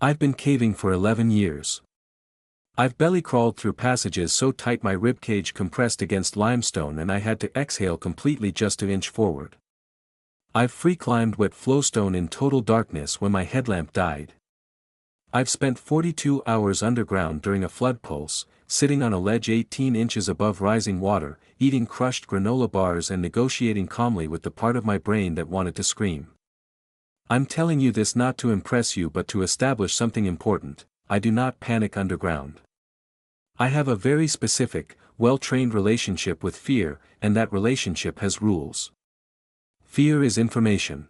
I've been caving for 11 years. I've belly crawled through passages so tight my ribcage compressed against limestone and I had to exhale completely just to inch forward. I've free climbed wet flowstone in total darkness when my headlamp died. I've spent 42 hours underground during a flood pulse, sitting on a ledge 18 inches above rising water, eating crushed granola bars and negotiating calmly with the part of my brain that wanted to scream. I'm telling you this not to impress you but to establish something important: I do not panic underground. I have a very specific, well-trained relationship with fear, and that relationship has rules. Fear is information.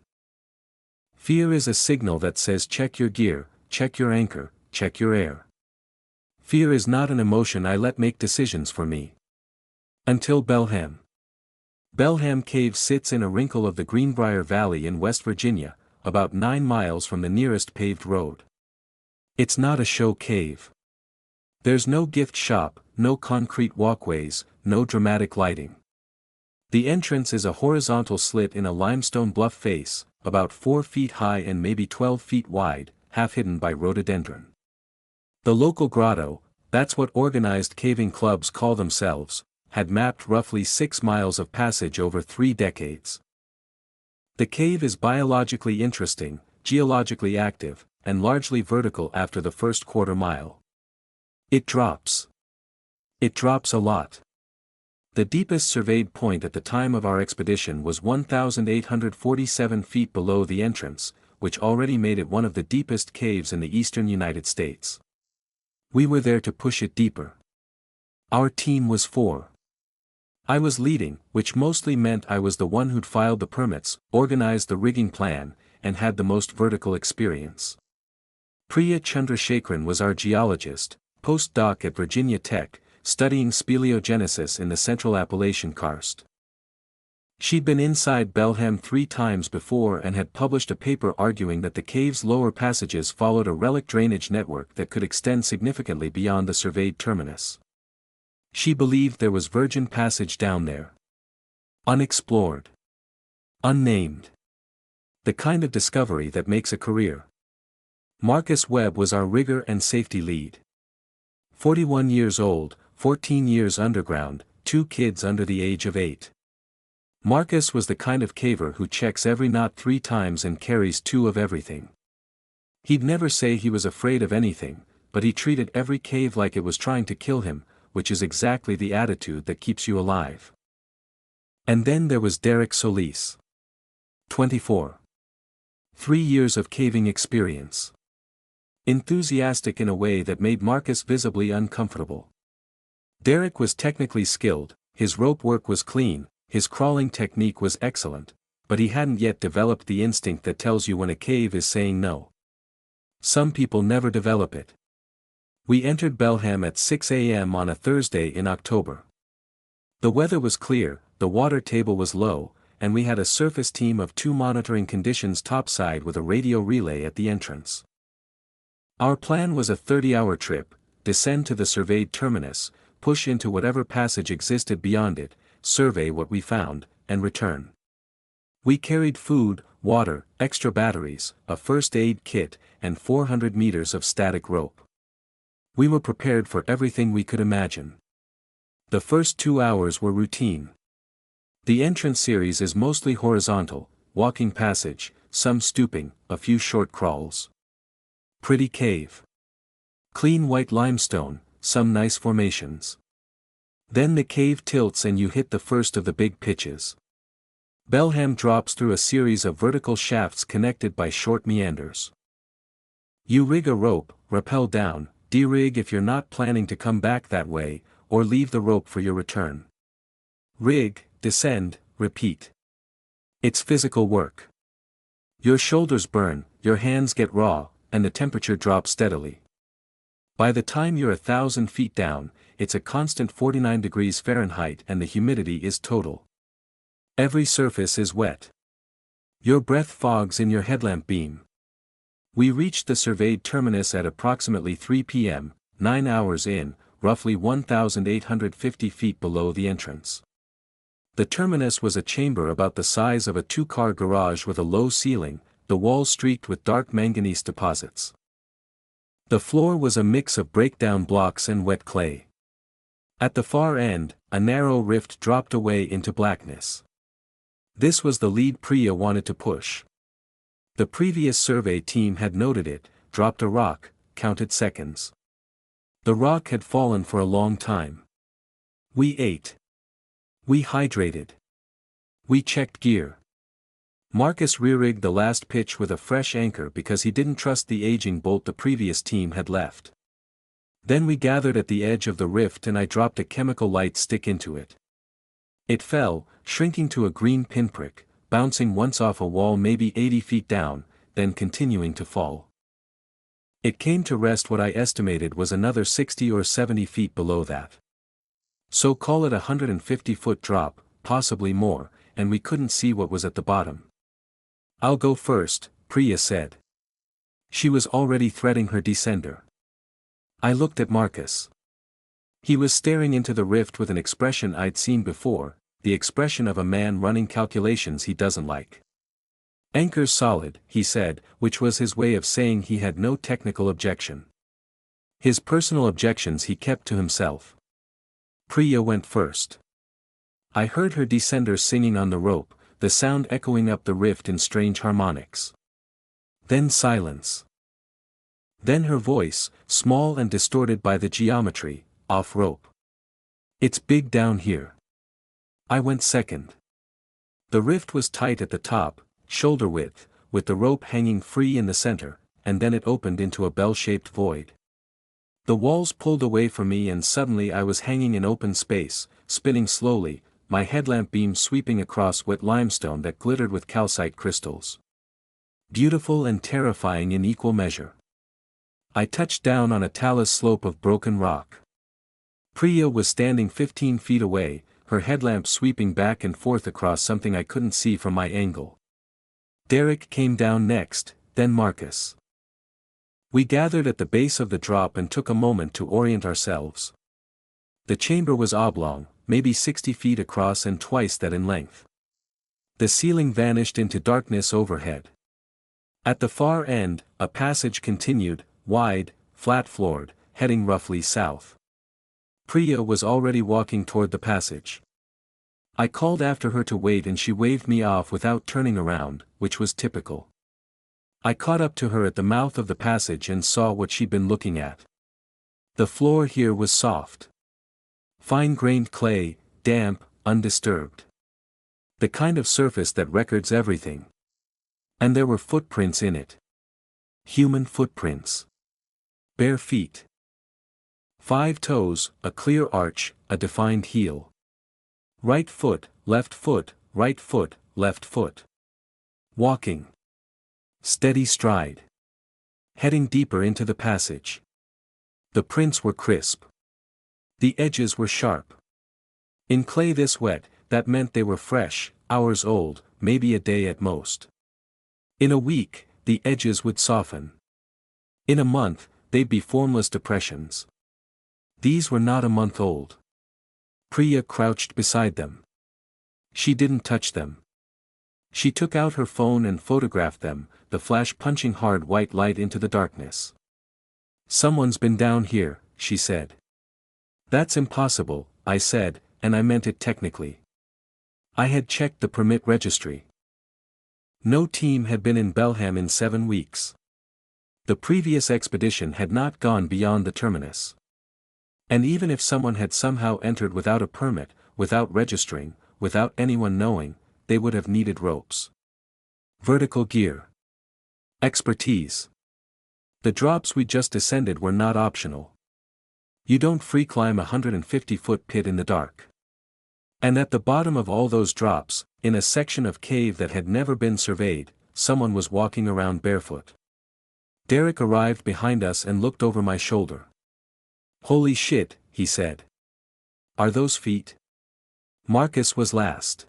Fear is a signal that says check your gear, check your anchor, check your air. Fear is not an emotion I let make decisions for me. Until Belham. Belham Cave sits in a wrinkle of the Greenbrier Valley in West Virginia, about 9 miles from the nearest paved road. It's not a show cave. There's no gift shop, no concrete walkways, no dramatic lighting. The entrance is a horizontal slit in a limestone bluff face, about 4 feet high and maybe 12 feet wide, half hidden by rhododendron. The local grotto, that's what organized caving clubs call themselves, had mapped roughly 6 miles of passage over 3 decades. The cave is biologically interesting, geologically active, and largely vertical after the first quarter mile. It drops. It drops a lot. The deepest surveyed point at the time of our expedition was 1,847 feet below the entrance, which already made it one of the deepest caves in the eastern United States. We were there to push it deeper. Our team was 4. I was leading, which mostly meant I was the one who'd filed the permits, organized the rigging plan, and had the most vertical experience. Priya Chandrasekaran was our geologist, postdoc at Virginia Tech, studying speleogenesis in the Central Appalachian Karst. She'd been inside Belham 3 times before and had published a paper arguing that the cave's lower passages followed a relic drainage network that could extend significantly beyond the surveyed terminus. She believed there was virgin passage down there. Unexplored. Unnamed. The kind of discovery that makes a career. Marcus Webb was our rigger and safety lead. 41 years old, 14 years underground, 2 kids under the age of 8. Marcus was the kind of caver who checks every knot 3 times and carries 2 of everything. He'd never say he was afraid of anything, but he treated every cave like it was trying to kill him, which is exactly the attitude that keeps you alive. And then there was Derek Solis. 24. 3 years of caving experience. Enthusiastic in a way that made Marcus visibly uncomfortable. Derek was technically skilled, his rope work was clean, his crawling technique was excellent, but he hadn't yet developed the instinct that tells you when a cave is saying no. Some people never develop it. We entered Belham at 6 a.m. on a Thursday in October. The weather was clear, the water table was low, and we had a surface team of 2 monitoring conditions topside with a radio relay at the entrance. Our plan was a 30-hour trip: descend to the surveyed terminus, push into whatever passage existed beyond it, survey what we found, and return. We carried food, water, extra batteries, a first aid kit, and 400 meters of static rope. We were prepared for everything we could imagine. The first 2 hours were routine. The entrance series is mostly horizontal, walking passage, some stooping, a few short crawls. Pretty cave. Clean white limestone, some nice formations. Then the cave tilts and you hit the first of the big pitches. Belham drops through a series of vertical shafts connected by short meanders. You rig a rope, rappel down, de-rig if you're not planning to come back that way, or leave the rope for your return. Rig, descend, repeat. It's physical work. Your shoulders burn, your hands get raw, and the temperature drops steadily. By the time you're 1,000 feet down, it's a constant 49 degrees Fahrenheit and the humidity is total. Every surface is wet. Your breath fogs in your headlamp beam. We reached the surveyed terminus at approximately 3 p.m., 9 hours in, roughly 1,850 feet below the entrance. The terminus was a chamber about the size of a 2-car garage with a low ceiling, the walls streaked with dark manganese deposits. The floor was a mix of breakdown blocks and wet clay. At the far end, a narrow rift dropped away into blackness. This was the lead Priya wanted to push. The previous survey team had noted it, dropped a rock, counted seconds. The rock had fallen for a long time. We ate. We hydrated. We checked gear. Marcus rear-rigged the last pitch with a fresh anchor because he didn't trust the aging bolt the previous team had left. Then we gathered at the edge of the rift and I dropped a chemical light stick into it. It fell, shrinking to a green pinprick, bouncing once off a wall maybe 80 feet down, then continuing to fall. It came to rest what I estimated was another 60 or 70 feet below that. So call it a 150-foot drop, possibly more, and we couldn't see what was at the bottom. "I'll go first," Priya said. She was already threading her descender. I looked at Marcus. He was staring into the rift with an expression I'd seen before, the expression of a man running calculations he doesn't like. "Anchor's solid," he said, which was his way of saying he had no technical objection. His personal objections he kept to himself. Priya went first. I heard her descender singing on the rope, the sound echoing up the rift in strange harmonics. Then silence. Then her voice, small and distorted by the geometry, "Off rope. It's big down here." I went second. The rift was tight at the top, shoulder width, with the rope hanging free in the center, and then it opened into a bell-shaped void. The walls pulled away from me and suddenly I was hanging in open space, spinning slowly, my headlamp beam sweeping across wet limestone that glittered with calcite crystals. Beautiful and terrifying in equal measure. I touched down on a talus slope of broken rock. Priya was standing 15 feet away, her headlamp sweeping back and forth across something I couldn't see from my angle. Derek came down next, then Marcus. We gathered at the base of the drop and took a moment to orient ourselves. The chamber was oblong, maybe 60 feet across and twice that in length. The ceiling vanished into darkness overhead. At the far end, a passage continued, wide, flat-floored, heading roughly south. Priya was already walking toward the passage. I called after her to wait and she waved me off without turning around, which was typical. I caught up to her at the mouth of the passage and saw what she'd been looking at. The floor here was soft. Fine-grained clay, damp, undisturbed. The kind of surface that records everything. And there were footprints in it. Human footprints. Bare feet. 5 toes, a clear arch, a defined heel. Right foot, left foot, right foot, left foot. Walking. Steady stride. Heading deeper into the passage. The prints were crisp. The edges were sharp. In clay this wet, that meant they were fresh, hours old, maybe a day at most. In a week, the edges would soften. In a month, they'd be formless depressions. These were not a month old. Priya crouched beside them. She didn't touch them. She took out her phone and photographed them, the flash punching hard white light into the darkness. "Someone's been down here," she said. "That's impossible," I said, and I meant it technically. I had checked the permit registry. No team had been in Belham in 7 weeks. The previous expedition had not gone beyond the terminus. And even if someone had somehow entered without a permit, without registering, without anyone knowing, they would have needed ropes. Vertical gear. Expertise. The drops we just descended were not optional. You don't free climb a 150-foot pit in the dark. And at the bottom of all those drops, in a section of cave that had never been surveyed, someone was walking around barefoot. Derek arrived behind us and looked over my shoulder. "Holy shit," he said. "Are those feet?" Marcus was last.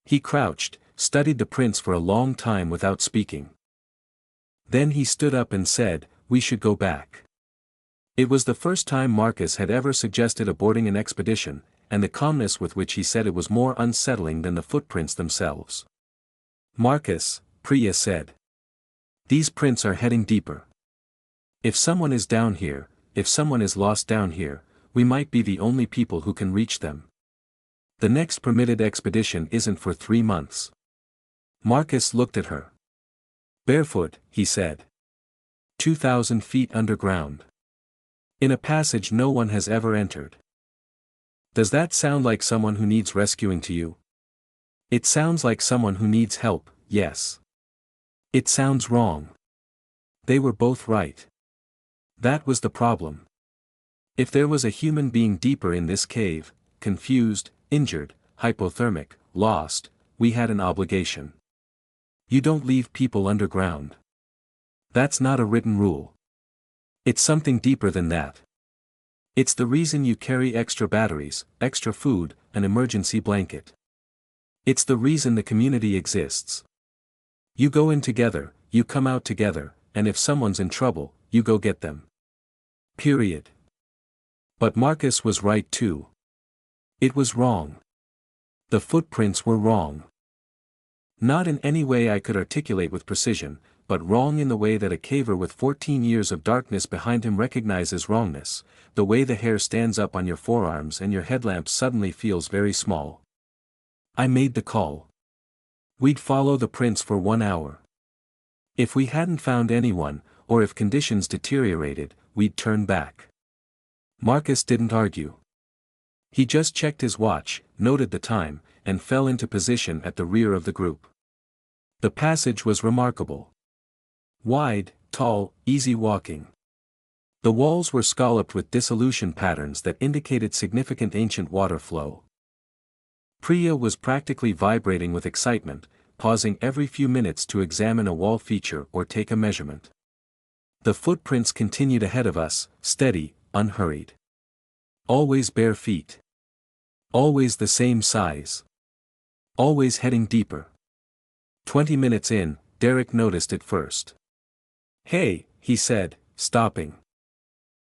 He crouched, studied the prints for a long time without speaking. Then he stood up and said, "We should go back." It was the first time Marcus had ever suggested aborting an expedition, and the calmness with which he said it was more unsettling than the footprints themselves. "Marcus," Priya said. "These prints are heading deeper. If someone is down here, if someone is lost down here, we might be the only people who can reach them. The next permitted expedition isn't for 3 months. Marcus looked at her. Barefoot, he said. 2,000 feet underground. In a passage no one has ever entered. Does that sound like someone who needs rescuing to you? It sounds like someone who needs help, yes. It sounds wrong. They were both right. That was the problem. If there was a human being deeper in this cave, confused, injured, hypothermic, lost, we had an obligation. You don't leave people underground. That's not a written rule. It's something deeper than that. It's the reason you carry extra batteries, extra food, an emergency blanket. It's the reason the community exists. You go in together, you come out together, and if someone's in trouble, you go get them. Period. But Marcus was right too. It was wrong. The footprints were wrong. Not in any way I could articulate with precision, but wrong in the way that a caver with 14 years of darkness behind him recognizes wrongness, the way the hair stands up on your forearms and your headlamp suddenly feels very small. I made the call. We'd follow the prints for 1 hour. If we hadn't found anyone, or if conditions deteriorated, we'd turn back. Marcus didn't argue. He just checked his watch, noted the time, and fell into position at the rear of the group. The passage was remarkable. Wide, tall, easy walking. The walls were scalloped with dissolution patterns that indicated significant ancient water flow. Priya was practically vibrating with excitement, pausing every few minutes to examine a wall feature or take a measurement. The footprints continued ahead of us, steady, unhurried. Always bare feet. Always the same size. Always heading deeper. 20 minutes in, Derek noticed it first. "Hey," he said, stopping.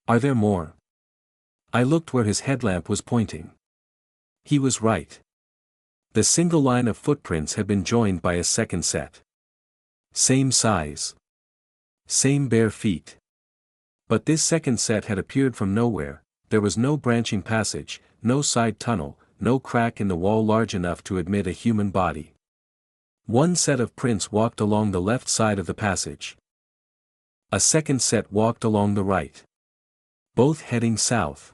"Are there more?" I looked where his headlamp was pointing. He was right. The single line of footprints had been joined by a second set. Same size. Same bare feet. But this second set had appeared from nowhere. There was no branching passage, no side tunnel, no crack in the wall large enough to admit a human body. One set of prints walked along the left side of the passage. A second set walked along the right. Both heading south.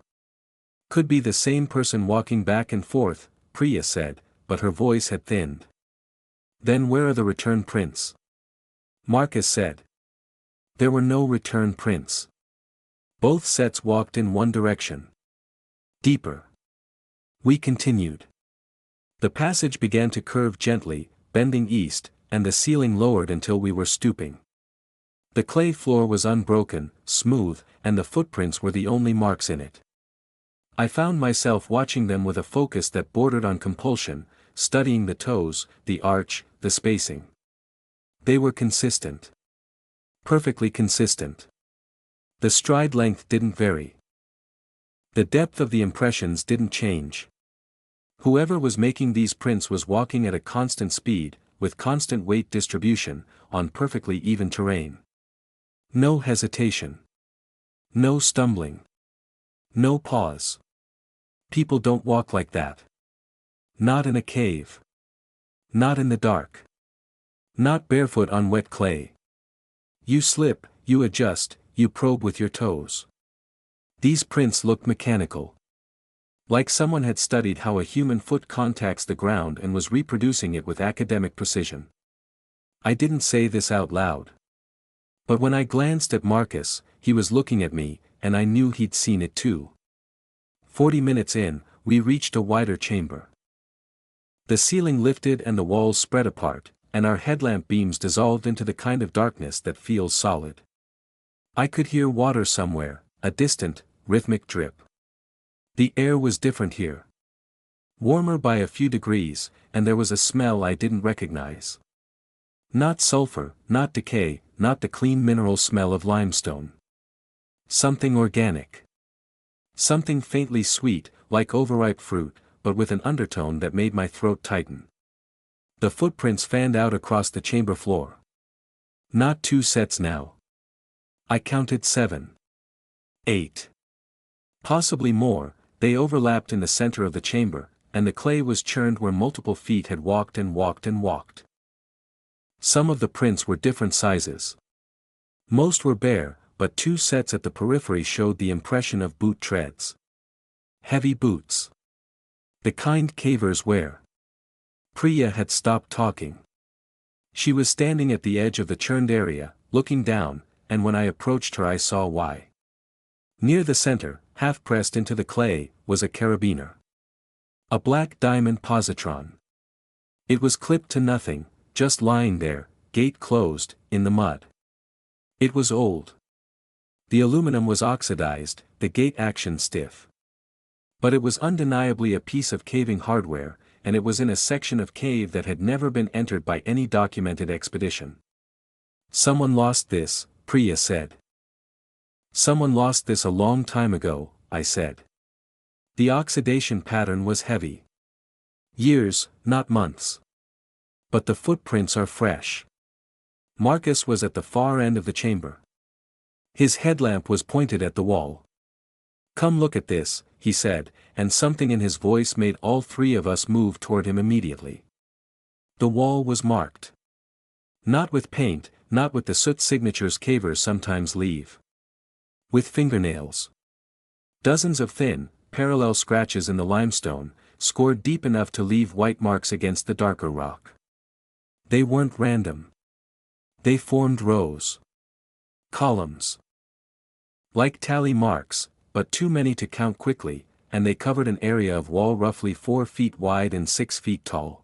Could be the same person walking back and forth, Priya said, but her voice had thinned. Then where are the return prints? Marcus said. There were no return prints. Both sets walked in one direction. Deeper. We continued. The passage began to curve gently, bending east, and the ceiling lowered until we were stooping. The clay floor was unbroken, smooth, and the footprints were the only marks in it. I found myself watching them with a focus that bordered on compulsion, studying the toes, the arch, the spacing. They were consistent. Perfectly consistent. The stride length didn't vary. The depth of the impressions didn't change. Whoever was making these prints was walking at a constant speed, with constant weight distribution, on perfectly even terrain. No hesitation. No stumbling. No pause. People don't walk like that. Not in a cave. Not in the dark. Not barefoot on wet clay. You slip, you adjust, you probe with your toes. These prints looked mechanical. Like someone had studied how a human foot contacts the ground and was reproducing it with academic precision. I didn't say this out loud. But when I glanced at Marcus, he was looking at me, and I knew he'd seen it too. 40 minutes in, we reached a wider chamber. The ceiling lifted and the walls spread apart, and our headlamp beams dissolved into the kind of darkness that feels solid. I could hear water somewhere, a distant, rhythmic drip. The air was different here. Warmer by a few degrees, and there was a smell I didn't recognize. Not sulfur, not decay, not the clean mineral smell of limestone. Something organic. Something faintly sweet, like overripe fruit, but with an undertone that made my throat tighten. The footprints fanned out across the chamber floor. Not two sets now. I counted 7. 8. Possibly more. They overlapped in the center of the chamber, and the clay was churned where multiple feet had walked and walked and walked. Some of the prints were different sizes. Most were bare, but 2 sets at the periphery showed the impression of boot treads. Heavy boots. The kind cavers wear. Priya had stopped talking. She was standing at the edge of the churned area, looking down, and when I approached her I saw why. Near the center, half pressed into the clay, was a carabiner. A black diamond positron. It was clipped to nothing, just lying there, gate closed, in the mud. It was old. The aluminum was oxidized, the gate action stiff. But it was undeniably a piece of caving hardware, and it was in a section of cave that had never been entered by any documented expedition. Someone lost this, Priya said. Someone lost this a long time ago, I said. The oxidation pattern was heavy. Years, not months. But the footprints are fresh. Marcus was at the far end of the chamber. His headlamp was pointed at the wall. Come look at this, he said, and something in his voice made all 3 of us move toward him immediately. The wall was marked. Not with paint, not with the soot signatures cavers sometimes leave. With fingernails. Dozens of thin, parallel scratches in the limestone, scored deep enough to leave white marks against the darker rock. They weren't random. They formed rows. Columns. Like tally marks, but too many to count quickly, and they covered an area of wall roughly 4 feet wide and 6 feet tall.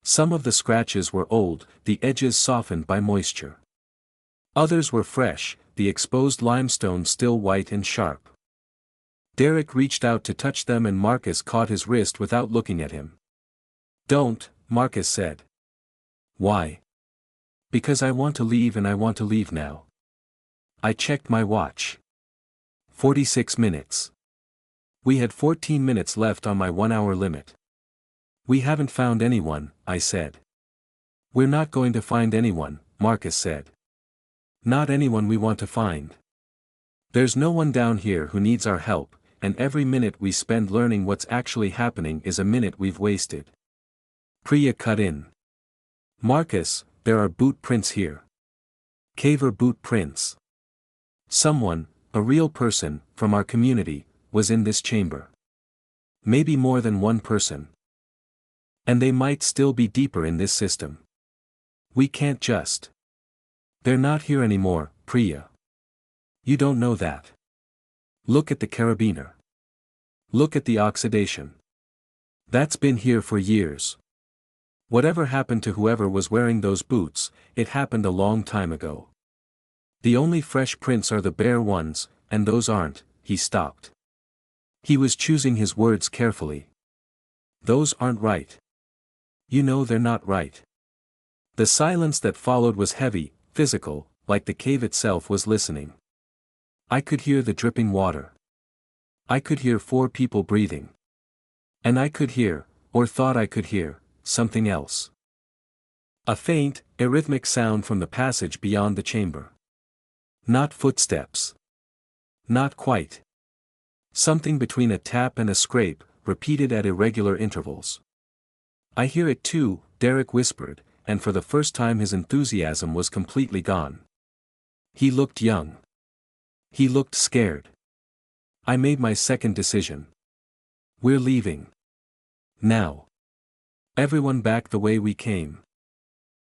Some of the scratches were old, the edges softened by moisture. Others were fresh, the exposed limestone still white and sharp. Derek reached out to touch them and Marcus caught his wrist without looking at him. Don't, Marcus said. Why? Because I want to leave and I want to leave now. I checked my watch. 46 minutes. We had 14 minutes left on my 1-hour limit. We haven't found anyone, I said. We're not going to find anyone, Marcus said. Not anyone we want to find. There's no one down here who needs our help, and every minute we spend learning what's actually happening is a minute we've wasted. Priya cut in. Marcus, there are boot prints here. Caver boot prints. Someone, a real person, from our community, was in this chamber. Maybe more than one person. And they might still be deeper in this system. We can't just. They're not here anymore, Priya. You don't know that. Look at the carabiner. Look at the oxidation. That's been here for years. Whatever happened to whoever was wearing those boots, it happened a long time ago. The only fresh prints are the bare ones, and those aren't. He stopped. He was choosing his words carefully. Those aren't right. You know they're not right. The silence that followed was heavy, physical, like the cave itself was listening. I could hear the dripping water. I could hear 4 people breathing. And I could hear, or thought I could hear, something else. A faint, arrhythmic sound from the passage beyond the chamber. Not footsteps. Not quite. Something between a tap and a scrape, repeated at irregular intervals. I hear it too, Derek whispered, and for the first time his enthusiasm was completely gone. He looked young. He looked scared. I made my second decision. We're leaving. Now. Everyone back the way we came.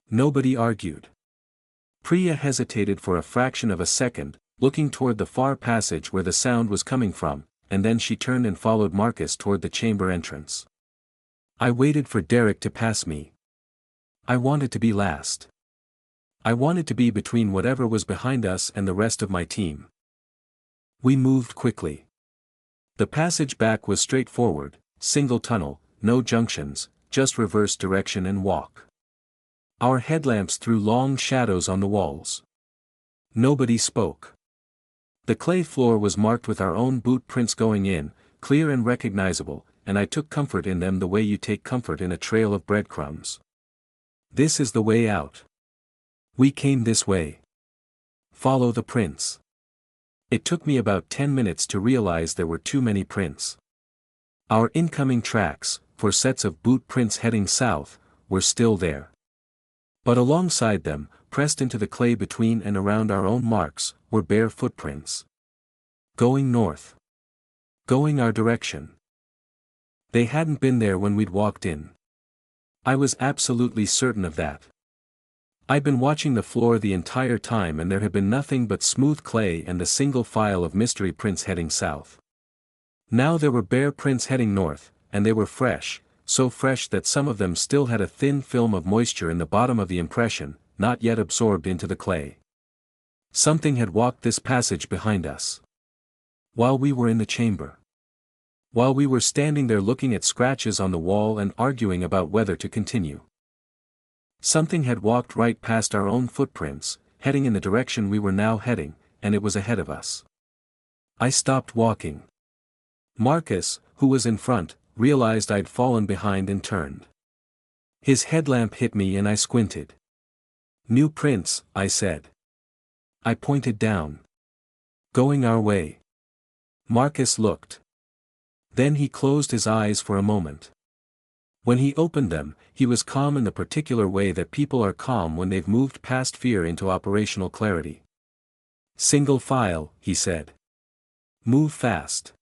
Nobody argued. Priya hesitated for a fraction of a second, looking toward the far passage where the sound was coming from, and then she turned and followed Marcus toward the chamber entrance. I waited for Derek to pass me. I wanted to be last. I wanted to be between whatever was behind us and the rest of my team. We moved quickly. The passage back was straightforward, single tunnel, no junctions, just reverse direction and walk. Our headlamps threw long shadows on the walls. Nobody spoke. The clay floor was marked with our own boot prints going in, clear and recognizable, and I took comfort in them the way you take comfort in a trail of breadcrumbs. This is the way out. We came this way. Follow the prints. It took me about 10 minutes to realize there were too many prints. Our incoming tracks, for sets of boot prints heading south, were still there. But alongside them, pressed into the clay between and around our own marks, were bare footprints. Going north. Going our direction. They hadn't been there when we'd walked in. I was absolutely certain of that. I'd been watching the floor the entire time and there had been nothing but smooth clay and a single file of mystery prints heading south. Now there were bare prints heading north, and they were fresh, so fresh that some of them still had a thin film of moisture in the bottom of the impression, not yet absorbed into the clay. Something had walked this passage behind us. While we were in the chamber. While we were standing there looking at scratches on the wall and arguing about whether to continue. Something had walked right past our own footprints, heading in the direction we were now heading, and it was ahead of us. I stopped walking. Marcus, who was in front, realized I'd fallen behind and turned. His headlamp hit me and I squinted. New prints, I said. I pointed down. Going our way. Marcus looked. Then he closed his eyes for a moment. When he opened them, he was calm in the particular way that people are calm when they've moved past fear into operational clarity. Single file, he said. Move fast.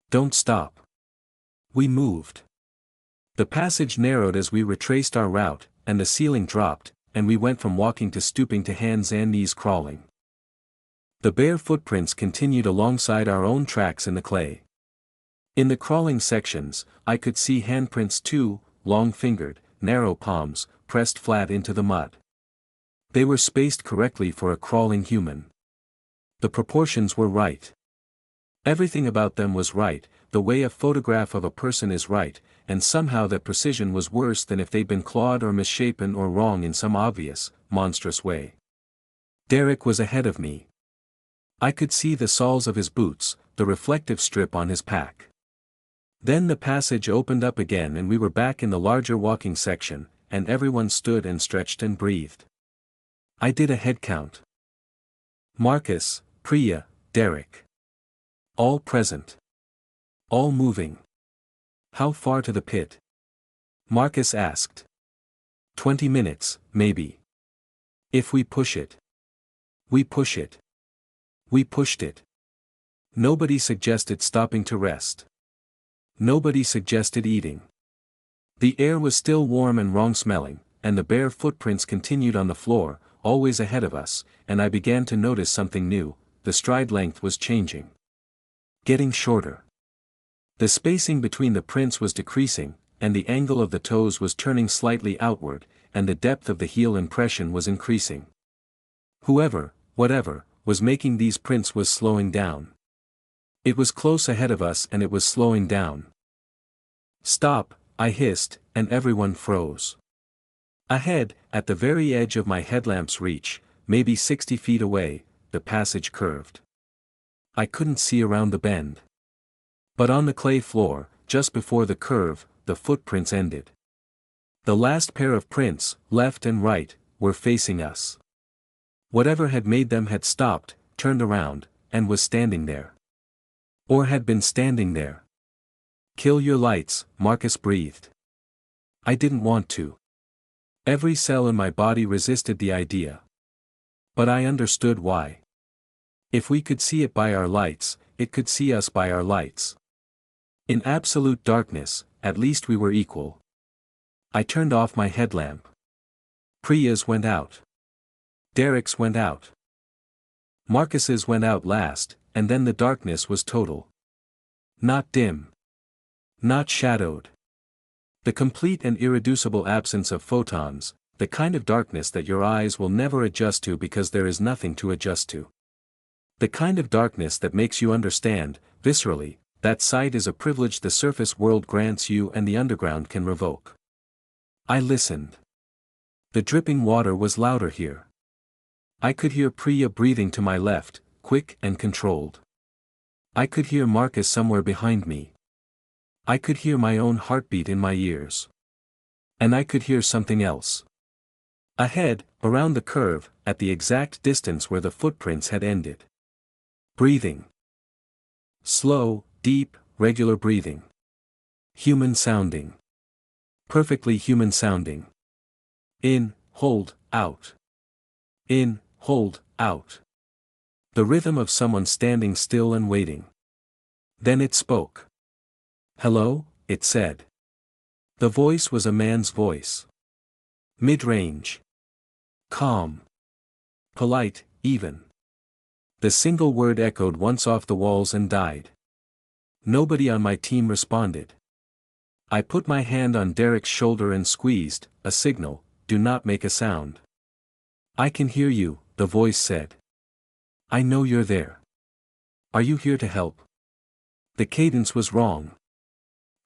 Don't stop. We moved. The passage narrowed as we retraced our route, and the ceiling dropped, and we went from walking to stooping to hands and knees crawling. The bare footprints continued alongside our own tracks in the clay. In the crawling sections, I could see handprints too, long-fingered, narrow palms, pressed flat into the mud. They were spaced correctly for a crawling human. The proportions were right. Everything about them was right, the way a photograph of a person is right, and somehow that precision was worse than if they'd been clawed or misshapen or wrong in some obvious, monstrous way. Derek was ahead of me. I could see the soles of his boots, the reflective strip on his pack. Then the passage opened up again and we were back in the larger walking section, and everyone stood and stretched and breathed. I did a head count. Marcus, Priya, Derek. All present. All moving. How far to the pit? Marcus asked. 20 minutes, maybe. If we push it. We push it. We pushed it. Nobody suggested stopping to rest. Nobody suggested eating. The air was still warm and wrong-smelling, and the bare footprints continued on the floor, always ahead of us, and I began to notice something new. The stride length was changing. Getting shorter. The spacing between the prints was decreasing, and the angle of the toes was turning slightly outward, and the depth of the heel impression was increasing. Whoever, whatever, was making these prints was slowing down. It was close ahead of us and it was slowing down. Stop, I hissed, and everyone froze. Ahead, at the very edge of my headlamp's reach, maybe 60 feet away, the passage curved. I couldn't see around the bend. But on the clay floor, just before the curve, the footprints ended. The last pair of prints, left and right, were facing us. Whatever had made them had stopped, turned around, and was standing there. Or had been standing there. Kill your lights, Marcus breathed. I didn't want to. Every cell in my body resisted the idea. But I understood why. If we could see it by our lights, it could see us by our lights. In absolute darkness, at least we were equal. I turned off my headlamp. Priya's went out. Derek's went out. Marcus's went out last, and then the darkness was total. Not dim. Not shadowed. The complete and irreducible absence of photons, the kind of darkness that your eyes will never adjust to because there is nothing to adjust to. The kind of darkness that makes you understand, viscerally, that sight is a privilege the surface world grants you and the underground can revoke. I listened. The dripping water was louder here. I could hear Priya breathing to my left, quick and controlled. I could hear Marcus somewhere behind me. I could hear my own heartbeat in my ears. And I could hear something else. Ahead, around the curve, at the exact distance where the footprints had ended. Breathing. Slow, deep, regular breathing. Human sounding. Perfectly human sounding. In, hold, out. In, hold, out. The rhythm of someone standing still and waiting. Then it spoke. Hello, it said. The voice was a man's voice. Mid-range. Calm. Polite, even. The single word echoed once off the walls and died. Nobody on my team responded. I put my hand on Derek's shoulder and squeezed, a signal, do not make a sound. I can hear you, the voice said. I know you're there. Are you here to help? The cadence was wrong.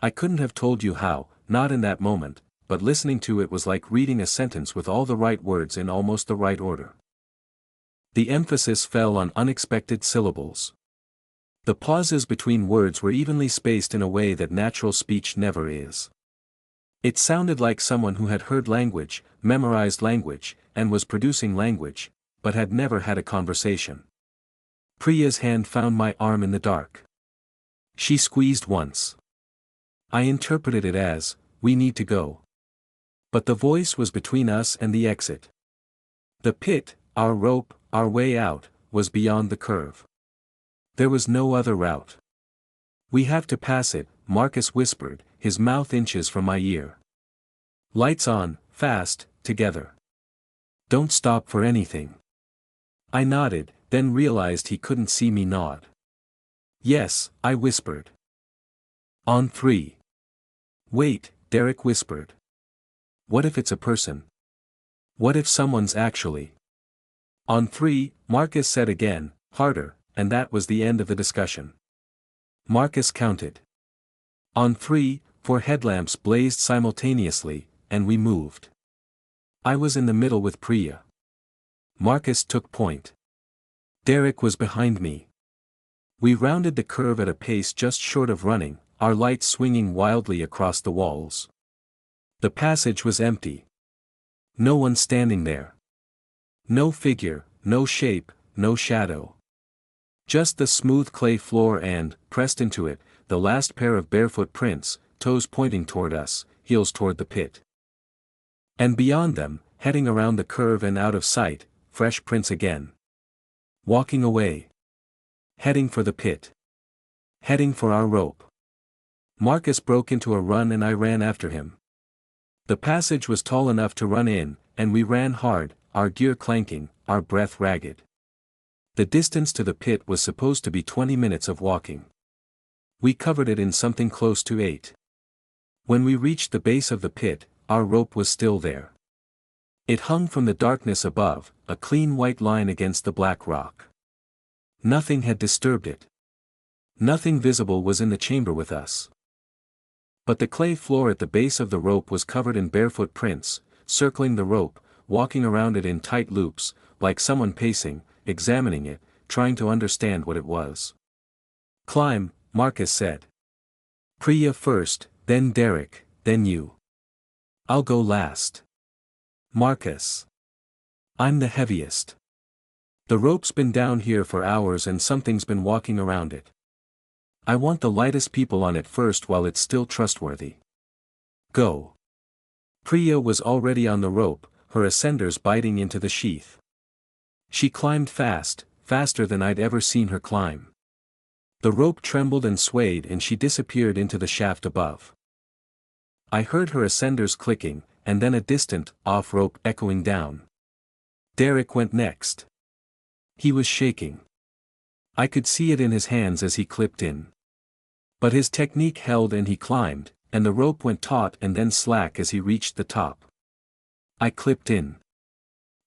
I couldn't have told you how, not in that moment, but listening to it was like reading a sentence with all the right words in almost the right order. The emphasis fell on unexpected syllables. The pauses between words were evenly spaced in a way that natural speech never is. It sounded like someone who had heard language, memorized language, and was producing language, but had never had a conversation. Priya's hand found my arm in the dark. She squeezed once. I interpreted it as, we need to go. But the voice was between us and the exit. The pit, our rope, our way out, was beyond the curve. There was no other route. We have to pass it, Marcus whispered, his mouth inches from my ear. Lights on, fast, together. Don't stop for anything. I nodded, then realized he couldn't see me nod. Yes, I whispered. On 3. Wait, Derek whispered. What if it's a person? What if someone's actually? On 3, Marcus said again, harder, and that was the end of the discussion. Marcus counted. On 3, 4 headlamps blazed simultaneously, and we moved. I was in the middle with Priya. Marcus took point. Derek was behind me. We rounded the curve at a pace just short of running, our lights swinging wildly across the walls. The passage was empty. No one standing there. No figure, no shape, no shadow. Just the smooth clay floor and, pressed into it, the last pair of barefoot prints, toes pointing toward us, heels toward the pit. And beyond them, heading around the curve and out of sight, fresh prints again. Walking away. Heading for the pit. Heading for our rope. Marcus broke into a run and I ran after him. The passage was tall enough to run in, and we ran hard, our gear clanking, our breath ragged. The distance to the pit was supposed to be 20 minutes of walking. We covered it in something close to 8. When we reached the base of the pit, our rope was still there. It hung from the darkness above, a clean white line against the black rock. Nothing had disturbed it. Nothing visible was in the chamber with us. But the clay floor at the base of the rope was covered in barefoot prints, circling the rope, walking around it in tight loops, like someone pacing, examining it, trying to understand what it was. Climb, Marcus said. Priya first, then Derek, then you. I'll go last. Marcus. I'm the heaviest. The rope's been down here for hours and something's been walking around it. I want the lightest people on it first while it's still trustworthy. Go. Priya was already on the rope, her ascenders biting into the sheath. She climbed fast, faster than I'd ever seen her climb. The rope trembled and swayed and she disappeared into the shaft above. I heard her ascenders clicking, and then a distant, off rope echoing down. Derek went next. He was shaking. I could see it in his hands as he clipped in. But his technique held and he climbed, and the rope went taut and then slack as he reached the top. I clipped in.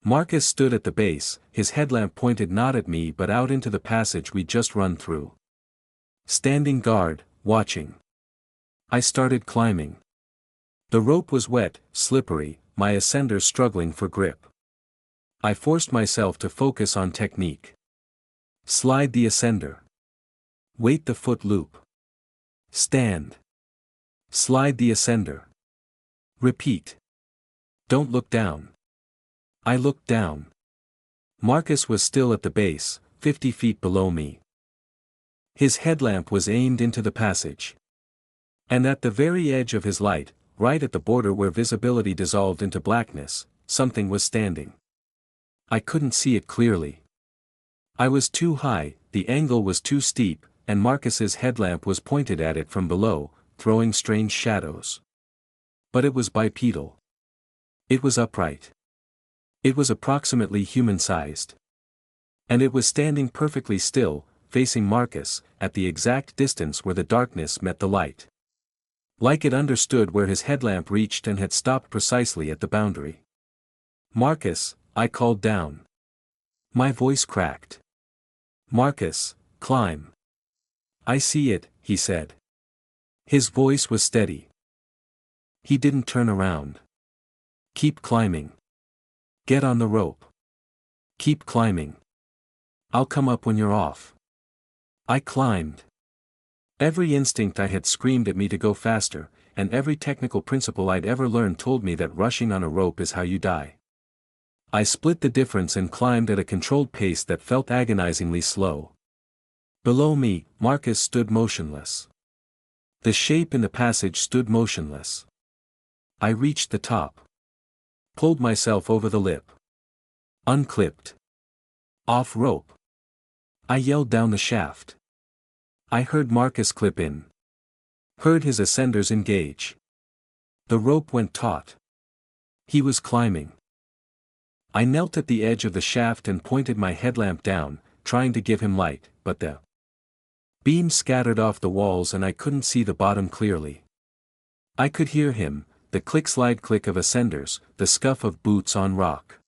Marcus stood at the base, his headlamp pointed not at me but out into the passage we'd just run through. Standing guard, watching. I started climbing. The rope was wet, slippery, my ascender struggling for grip. I forced myself to focus on technique. Slide the ascender. Weight the foot loop. Stand. Slide the ascender. Repeat. Don't look down. I looked down. Marcus was still at the base, 50 feet below me. His headlamp was aimed into the passage. And at the very edge of his light, right at the border where visibility dissolved into blackness, something was standing. I couldn't see it clearly. I was too high, the angle was too steep, and Marcus's headlamp was pointed at it from below, throwing strange shadows. But it was bipedal. It was upright. It was approximately human-sized. And it was standing perfectly still, facing Marcus, at the exact distance where the darkness met the light. Like it understood where his headlamp reached and had stopped precisely at the boundary. "Marcus," I called down. My voice cracked. "Marcus, climb." "I see it," he said. His voice was steady. He didn't turn around. "Keep climbing. Get on the rope. Keep climbing. I'll come up when you're off." I climbed. Every instinct I had screamed at me to go faster, and every technical principle I'd ever learned told me that rushing on a rope is how you die. I split the difference and climbed at a controlled pace that felt agonizingly slow. Below me, Marcus stood motionless. The shape in the passage stood motionless. I reached the top. Pulled myself over the lip. Unclipped. Off rope. I yelled down the shaft. I heard Marcus clip in. Heard his ascenders engage. The rope went taut. He was climbing. I knelt at the edge of the shaft and pointed my headlamp down, trying to give him light, but the beam scattered off the walls and I couldn't see the bottom clearly. I could hear him, the click-slide click of ascenders, the scuff of boots on rock.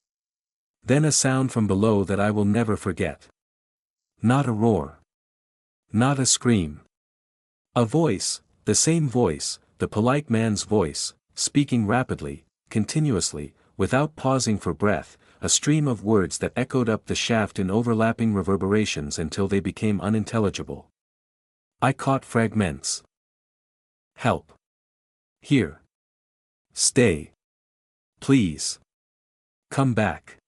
Then a sound from below that I will never forget. Not a roar. Not a scream. A voice, the same voice, the polite man's voice, speaking rapidly, continuously, without pausing for breath, a stream of words that echoed up the shaft in overlapping reverberations until they became unintelligible. I caught fragments. "Help. Here. Stay. Please. Come back."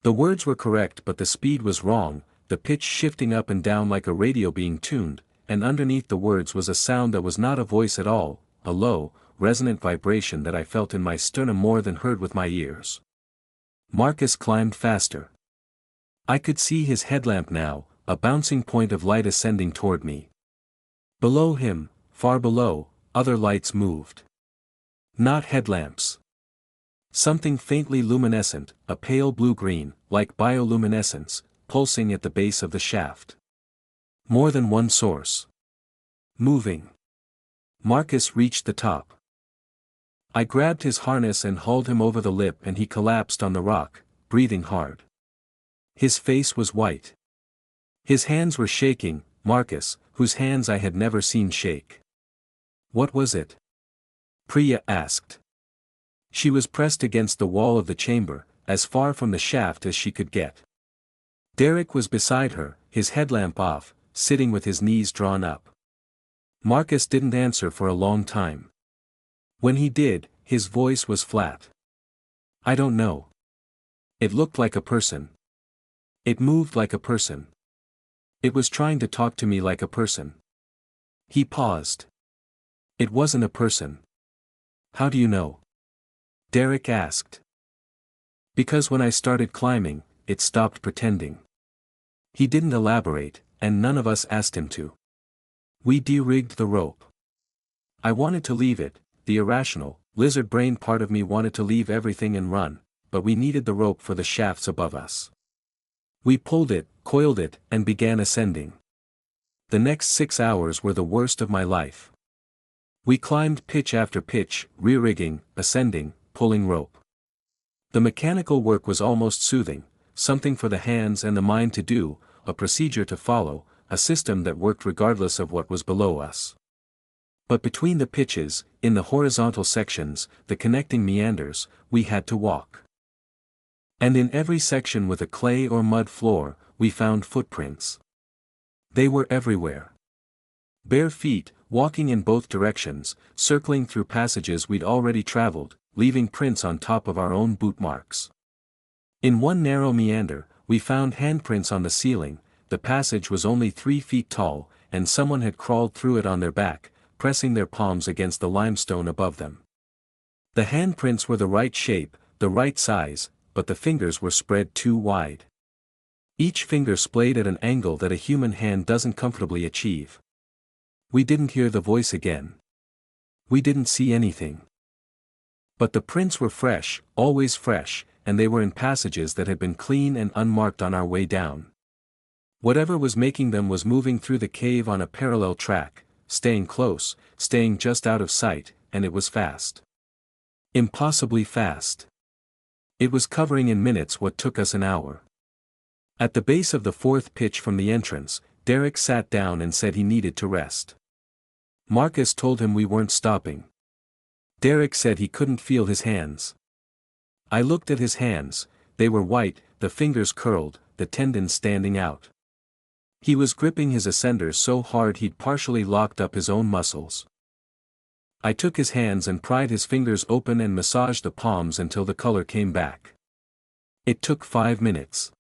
The words were correct but the speed was wrong, the pitch shifting up and down like a radio being tuned, and underneath the words was a sound that was not a voice at all, a low, resonant vibration that I felt in my sternum more than heard with my ears. Marcus climbed faster. I could see his headlamp now, a bouncing point of light ascending toward me. Below him, far below, other lights moved. Not headlamps. Something faintly luminescent, a pale blue-green, like bioluminescence, pulsing at the base of the shaft. More than one source. Moving. Marcus reached the top. I grabbed his harness and hauled him over the lip and he collapsed on the rock, breathing hard. His face was white. His hands were shaking, Marcus, whose hands I had never seen shake. "What was it?" Priya asked. She was pressed against the wall of the chamber, as far from the shaft as she could get. Derek was beside her, his headlamp off, sitting with his knees drawn up. Marcus didn't answer for a long time. When he did, his voice was flat. "I don't know. It looked like a person. It moved like a person. It was trying to talk to me like a person." He paused. "It wasn't a person." "How do you know?" Derek asked. "Because when I started climbing, it stopped pretending." He didn't elaborate, and none of us asked him to. We de-rigged the rope. I wanted to leave it, the irrational, lizard-brained part of me wanted to leave everything and run, but we needed the rope for the shafts above us. We pulled it, coiled it, and began ascending. The next 6 hours were the worst of my life. We climbed pitch after pitch, re-rigging, ascending, pulling rope. The mechanical work was almost soothing, something for the hands and the mind to do, a procedure to follow, a system that worked regardless of what was below us. But between the pitches, in the horizontal sections, the connecting meanders, we had to walk. And in every section with a clay or mud floor, we found footprints. They were everywhere. Bare feet, walking in both directions, circling through passages we'd already traveled, leaving prints on top of our own boot marks. In one narrow meander, we found handprints on the ceiling. The passage was only 3 feet tall, and someone had crawled through it on their back, pressing their palms against the limestone above them. The handprints were the right shape, the right size, but the fingers were spread too wide. Each finger splayed at an angle that a human hand doesn't comfortably achieve. We didn't hear the voice again. We didn't see anything. But the prints were fresh, always fresh, and they were in passages that had been clean and unmarked on our way down. Whatever was making them was moving through the cave on a parallel track, staying close, staying just out of sight, and it was fast. Impossibly fast. It was covering in minutes what took us an hour. At the base of the 4th pitch from the entrance, Derek sat down and said he needed to rest. Marcus told him we weren't stopping. Derek said he couldn't feel his hands. I looked at his hands. They were white, the fingers curled, the tendons standing out. He was gripping his ascender so hard he'd partially locked up his own muscles. I took his hands and pried his fingers open and massaged the palms until the color came back. It took 5 minutes.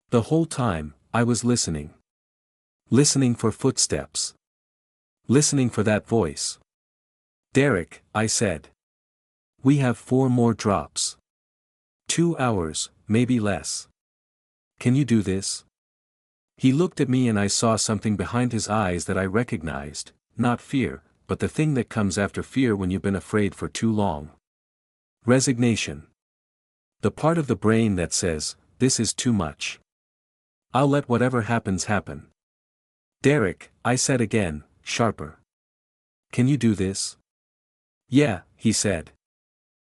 The whole time, I was listening. Listening for footsteps. Listening for that voice. Derek, I said. We have 4 more drops. 2 hours, maybe less. Can you do this? He looked at me and I saw something behind his eyes that I recognized, not fear, but the thing that comes after fear when you've been afraid for too long. Resignation. The part of the brain that says, this is too much. I'll let whatever happens happen. Derek, I said again, sharper. Can you do this? Yeah, he said.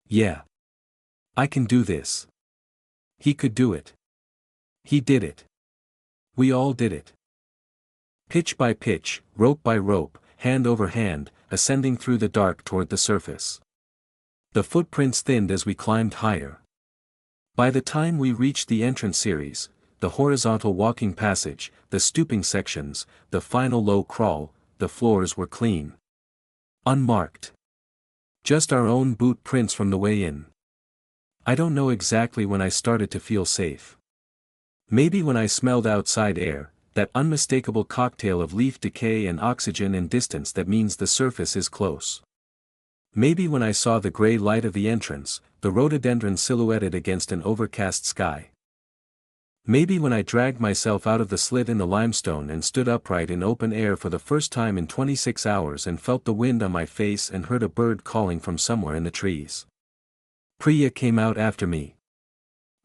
Yeah. I can do this. He could do it. He did it. We all did it. Pitch by pitch, rope by rope, hand over hand, ascending through the dark toward the surface. The footprints thinned as we climbed higher. By the time we reached the entrance series, the horizontal walking passage, the stooping sections, the final low crawl, the floors were clean. Unmarked. Just our own boot prints from the way in. I don't know exactly when I started to feel safe. Maybe when I smelled outside air, that unmistakable cocktail of leaf decay and oxygen and distance that means the surface is close. Maybe when I saw the gray light of the entrance, the rhododendron silhouetted against an overcast sky. Maybe when I dragged myself out of the slit in the limestone and stood upright in open air for the first time in 26 hours and felt the wind on my face and heard a bird calling from somewhere in the trees. Priya came out after me.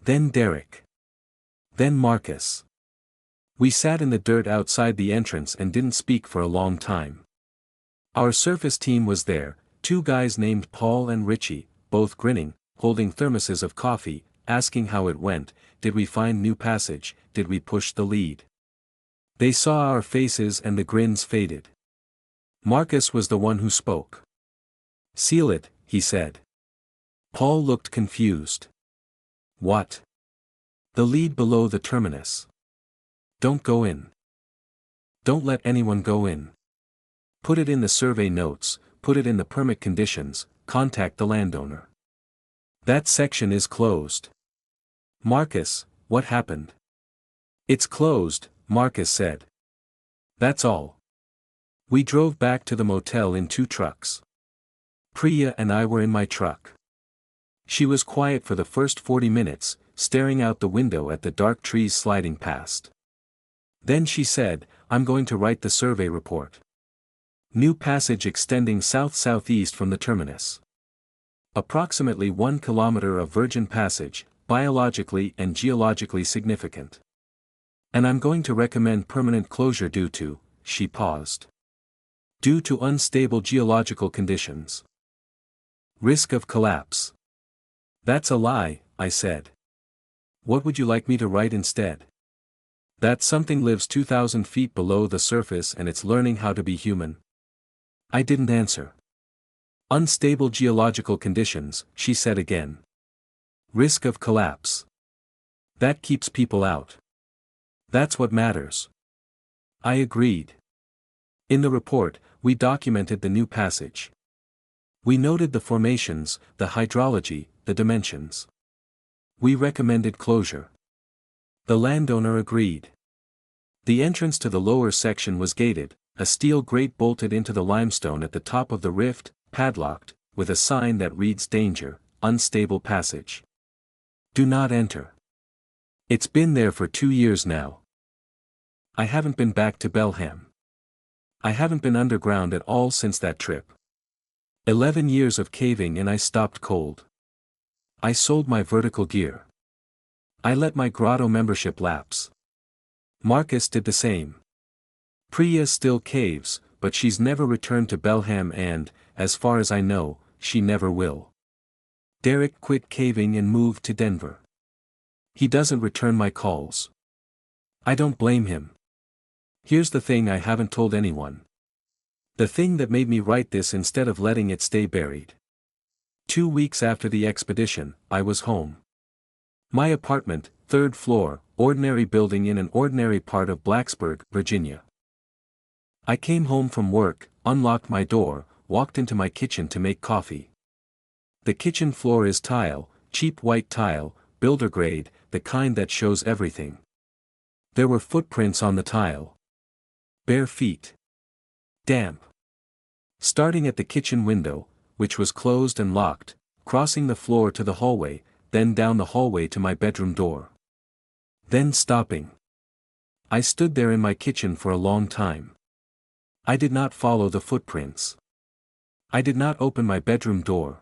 Then Derek. Then Marcus. We sat in the dirt outside the entrance and didn't speak for a long time. Our surface team was there, 2 guys named Paul and Richie, both grinning, holding thermoses of coffee, asking how it went. Did we find new passage, did we push the lead? They saw our faces and the grins faded. Marcus was the one who spoke. Seal it, he said. Paul looked confused. What? The lead below the terminus. Don't go in. Don't let anyone go in. Put it in the survey notes, put it in the permit conditions, contact the landowner. That section is closed. Marcus, what happened? It's closed, Marcus said. That's all. We drove back to the motel in 2 trucks. Priya and I were in my truck. She was quiet for the first 40 minutes, staring out the window at the dark trees sliding past. Then she said, I'm going to write the survey report. New passage extending south-southeast from the terminus. Approximately 1 kilometer of virgin passage, biologically and geologically significant. And I'm going to recommend permanent closure due to, she paused. Due to unstable geological conditions. Risk of collapse. That's a lie, I said. What would you like me to write instead? That something lives 2,000 feet below the surface and it's learning how to be human? I didn't answer. Unstable geological conditions, she said again. Risk of collapse. That keeps people out. That's what matters. I agreed. In the report, we documented the new passage. We noted the formations, the hydrology, the dimensions. We recommended closure. The landowner agreed. The entrance to the lower section was gated, a steel grate bolted into the limestone at the top of the rift, padlocked, with a sign that reads danger, unstable passage. Do not enter. It's been there for 2 years now. I haven't been back to Belham. I haven't been underground at all since that trip. 11 years of caving and I stopped cold. I sold my vertical gear. I let my grotto membership lapse. Marcus did the same. Priya still caves, but she's never returned to Belham and, as far as I know, she never will. Derek quit caving and moved to Denver. He doesn't return my calls. I don't blame him. Here's the thing I haven't told anyone. The thing that made me write this instead of letting it stay buried. 2 weeks after the expedition, I was home. My apartment, 3rd floor, ordinary building in an ordinary part of Blacksburg, Virginia. I came home from work, unlocked my door, walked into my kitchen to make coffee. The kitchen floor is tile, cheap white tile, builder grade, the kind that shows everything. There were footprints on the tile. Bare feet. Damp. Starting at the kitchen window, which was closed and locked, crossing the floor to the hallway, then down the hallway to my bedroom door. Then stopping. I stood there in my kitchen for a long time. I did not follow the footprints. I did not open my bedroom door.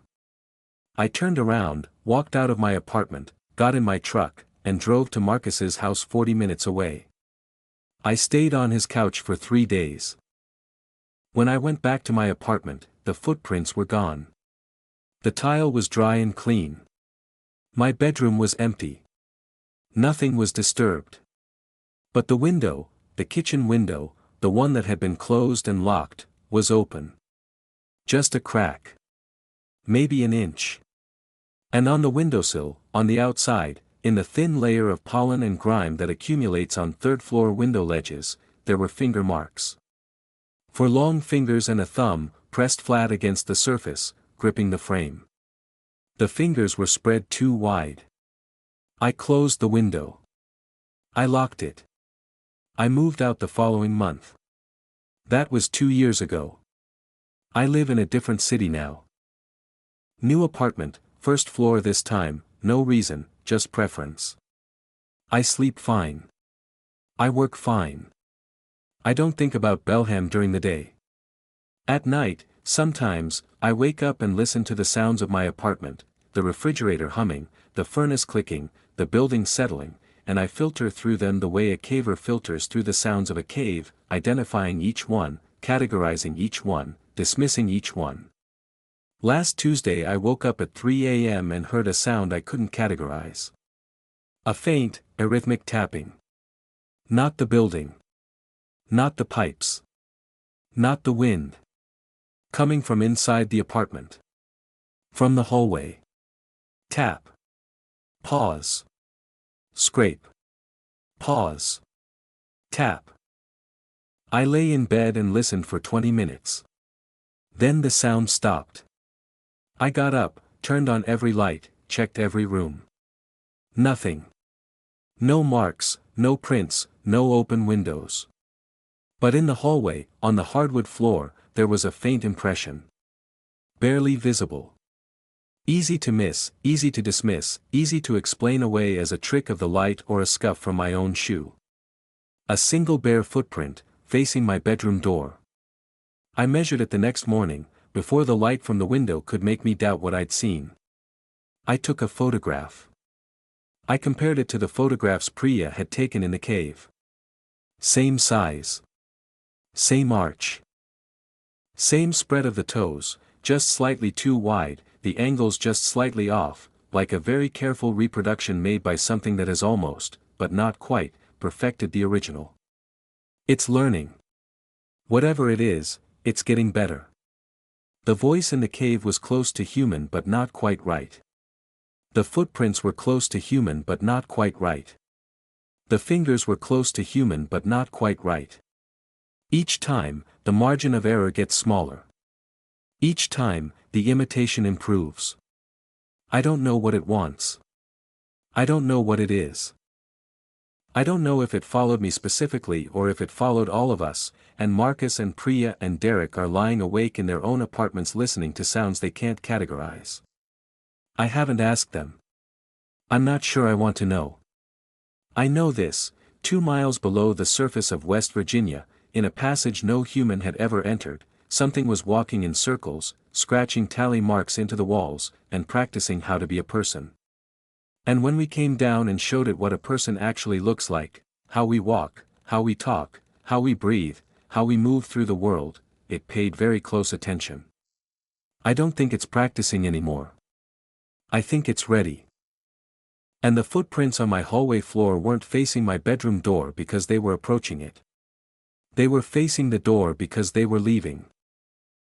I turned around, walked out of my apartment, got in my truck, and drove to Marcus's house 40 minutes away. I stayed on his couch for 3 days. When I went back to my apartment, the footprints were gone. The tile was dry and clean. My bedroom was empty. Nothing was disturbed. But the window, the kitchen window, the one that had been closed and locked, was open. Just a crack. Maybe an inch. And on the windowsill, on the outside, in the thin layer of pollen and grime that accumulates on 3rd floor window ledges, there were finger marks. 4 long fingers and a thumb, pressed flat against the surface, gripping the frame. The fingers were spread too wide. I closed the window. I locked it. I moved out the following month. That was 2 years ago. I live in a different city now. New apartment, 1st floor this time, no reason, just preference. I sleep fine. I work fine. I don't think about Belham during the day. At night, sometimes, I wake up and listen to the sounds of my apartment, the refrigerator humming, the furnace clicking, the building settling, and I filter through them the way a caver filters through the sounds of a cave, identifying each one, categorizing each one, dismissing each one. Last Tuesday I woke up at 3 a.m. and heard a sound I couldn't categorize. A faint, arrhythmic tapping. Not the building. Not the pipes. Not the wind. Coming from inside the apartment. From the hallway. Tap. Pause. Scrape. Pause. Tap. I lay in bed and listened for 20 minutes. Then the sound stopped. I got up, turned on every light, checked every room. Nothing. No marks, no prints, no open windows. But in the hallway, on the hardwood floor, there was a faint impression. Barely visible. Easy to miss, easy to dismiss, easy to explain away as a trick of the light or a scuff from my own shoe. A single bare footprint, facing my bedroom door. I measured it the next morning, before the light from the window could make me doubt what I'd seen. I took a photograph. I compared it to the photographs Priya had taken in the cave. Same size. Same arch. Same spread of the toes, just slightly too wide, the angles just slightly off, like a very careful reproduction made by something that has almost, but not quite, perfected the original. It's learning. Whatever it is, it's getting better. The voice in the cave was close to human but not quite right. The footprints were close to human but not quite right. The fingers were close to human but not quite right. Each time, the margin of error gets smaller. Each time, the imitation improves. I don't know what it wants. I don't know what it is. I don't know if it followed me specifically or if it followed all of us, and Marcus and Priya and Derek are lying awake in their own apartments listening to sounds they can't categorize. I haven't asked them. I'm not sure I want to know. I know this: 2 miles below the surface of West Virginia, in a passage no human had ever entered, something was walking in circles, scratching tally marks into the walls, and practicing how to be a person. And when we came down and showed it what a person actually looks like, how we walk, how we talk, how we breathe, how we move through the world, it paid very close attention. I don't think it's practicing anymore. I think it's ready. And the footprints on my hallway floor weren't facing my bedroom door because they were approaching it. They were facing the door because they were leaving.